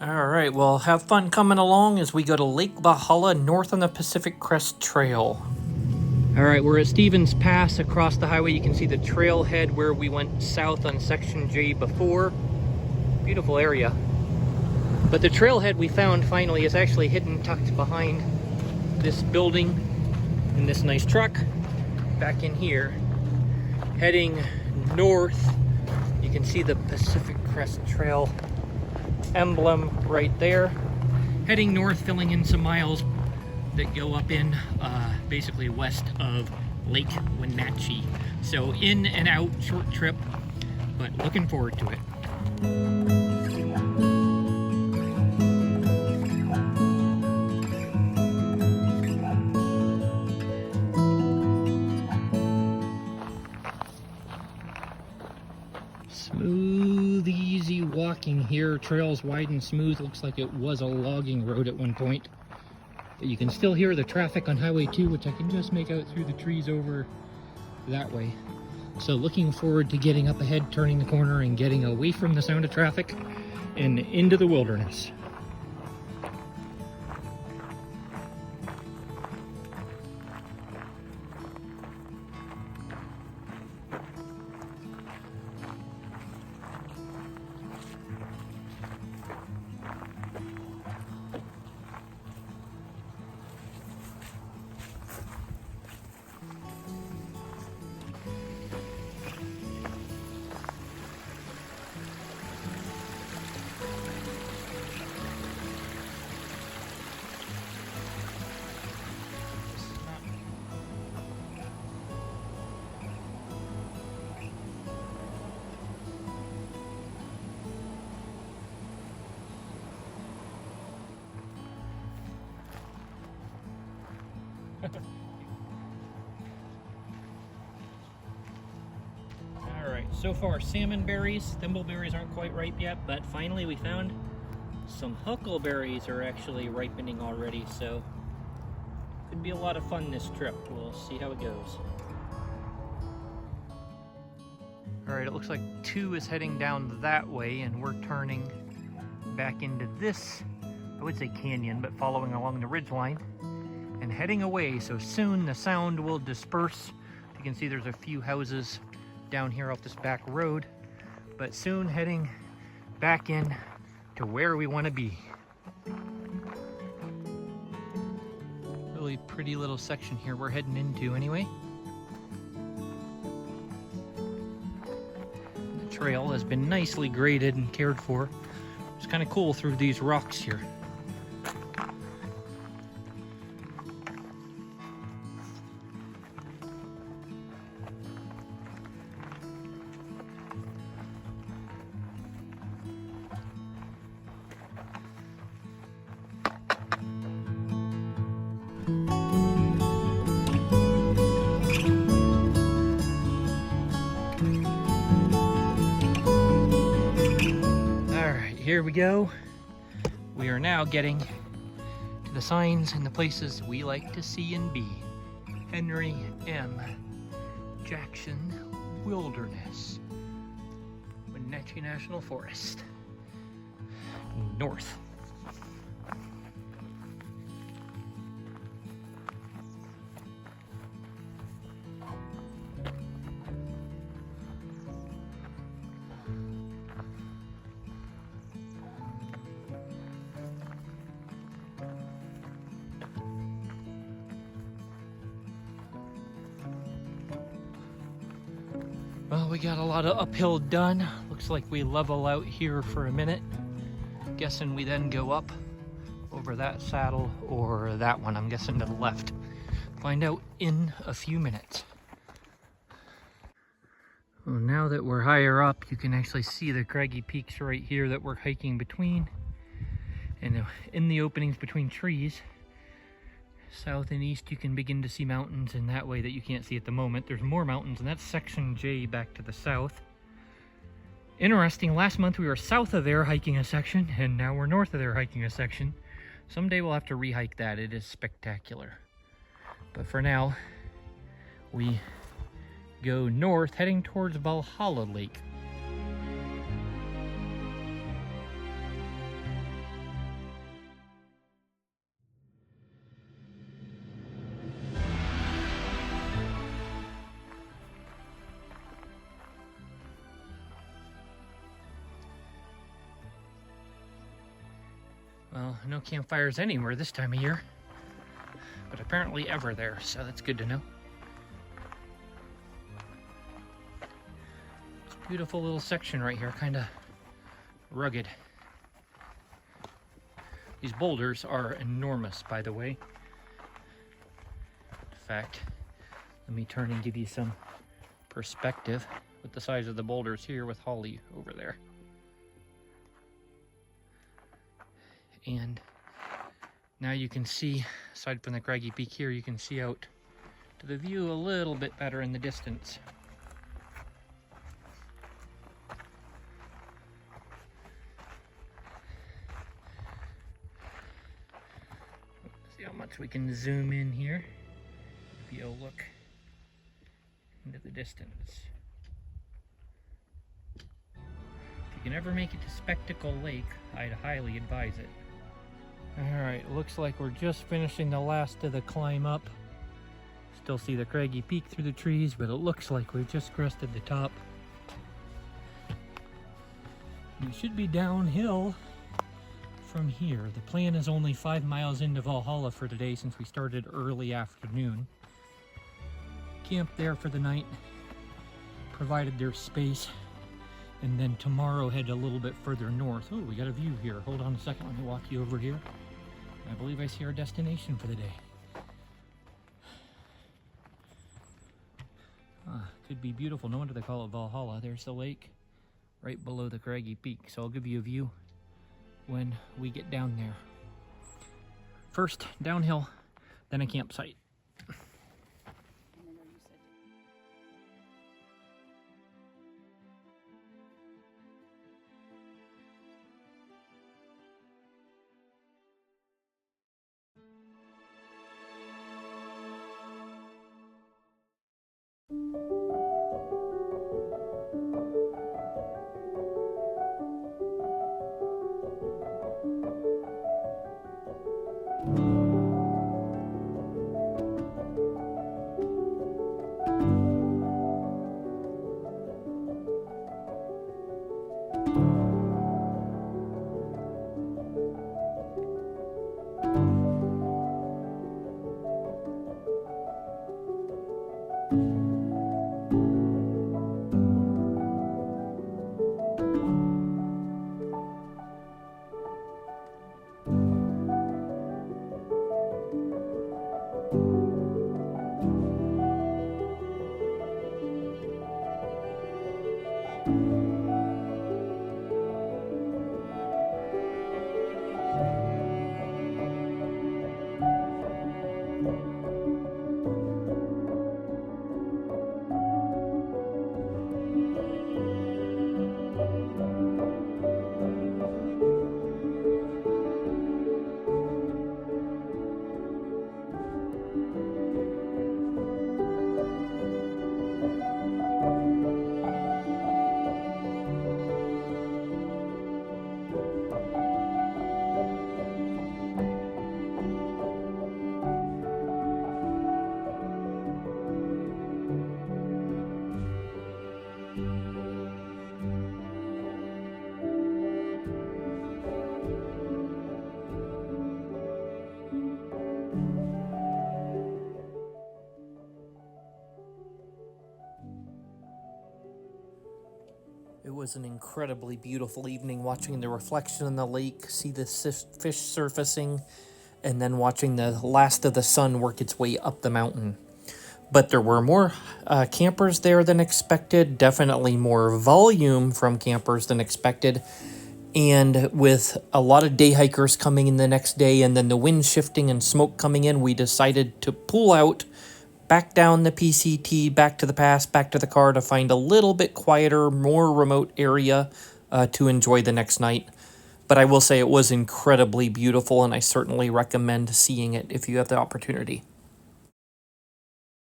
All right, well, have fun coming along as we go to Lake Valhalla north on the Pacific Crest Trail. All right, we're at Stevens Pass. Across the highway you can see the trailhead where we went south on Section J before. Beautiful area. But the trailhead we found finally is actually hidden, tucked behind this building in this nice truck. Back in here, heading north, you can see the Pacific Crest Trail emblem right there. Heading north, filling in some miles that go up in basically west of Lake Wenatchee. So in and out, short trip, but looking forward to it. Smooth, easy walking here. Trails wide and smooth. Looks like it was a logging road at one point. But you can still hear the traffic on Highway 2, which I can just make out through the trees over that way. So looking forward to getting up ahead, turning the corner, and getting away from the sound of traffic and into the wilderness. Alright, so far salmon berries, thimbleberries aren't quite ripe yet, but finally we found some huckleberries are actually ripening already, so could be a lot of fun this trip. We'll see how it goes. Alright, it looks like 2 is heading down that way and we're turning back into this, I would say canyon, but following along the ridgeline and heading away, so soon the sound will disperse. You can see there's a few houses down here off this back road, but soon heading back in to where we want to be. Really pretty little section here we're heading into anyway. The trail has been nicely graded and cared for. It's kind of cool through these rocks here. Here we go. We are now getting to the signs and the places we like to see and be. Henry M. Jackson Wilderness, Wenatchee National Forest, north. Well, we got a lot of uphill done. Looks like we level out here for a minute. Guessing we then go up over that saddle or that one. I'm guessing to the left. Find out in a few minutes. Well, now that we're higher up, you can actually see the craggy peaks right here that we're hiking between. And in the openings between trees, south and east, you can begin to see mountains in that way that you can't see at the moment. There's more mountains, and that's Section J back to the south. Interesting, last month we were south of there hiking a section, and now we're north of there hiking a section. Someday we'll have to re-hike that. It is spectacular. But for now, we go north, heading towards Valhalla Lake. Well, no campfires anywhere this time of year, but apparently ever there, so that's good to know. It's a beautiful little section right here, kind of rugged. These boulders are enormous, by the way. In fact, let me turn and give you some perspective with the size of the boulders here with Holly over there. And now you can see, aside from the craggy peak here, you can see out to the view a little bit better in the distance. See how much we can zoom in here. If you look into the distance. If you can ever make it to Spectacle Lake, I'd highly advise it. Alright, looks like we're just finishing the last of the climb up. Still see the craggy peak through the trees, but it looks like we've just crested the top. We should be downhill from here. The plan is only 5 miles into Valhalla for today since we started early afternoon. Camped there for the night, provided their space, and then tomorrow head a little bit further north. Oh, we got a view here. Hold on a second, let me walk you over here. I believe I see our destination for the day. Could be beautiful. No wonder they call it Valhalla. There's the lake right below the craggy peak. So I'll give you a view when we get down there. First, downhill, then a campsite. It was an incredibly beautiful evening watching the reflection in the lake, see the fish surfacing, and then watching the last of the sun work its way up the mountain. But there were more campers there than expected, definitely more volume from campers than expected. And with a lot of day hikers coming in the next day and then the wind shifting and smoke coming in, we decided to pull out, back down the PCT, back to the pass, back to the car to find a little bit quieter, more remote area to enjoy the next night. But I will say it was incredibly beautiful, and I certainly recommend seeing it if you have the opportunity.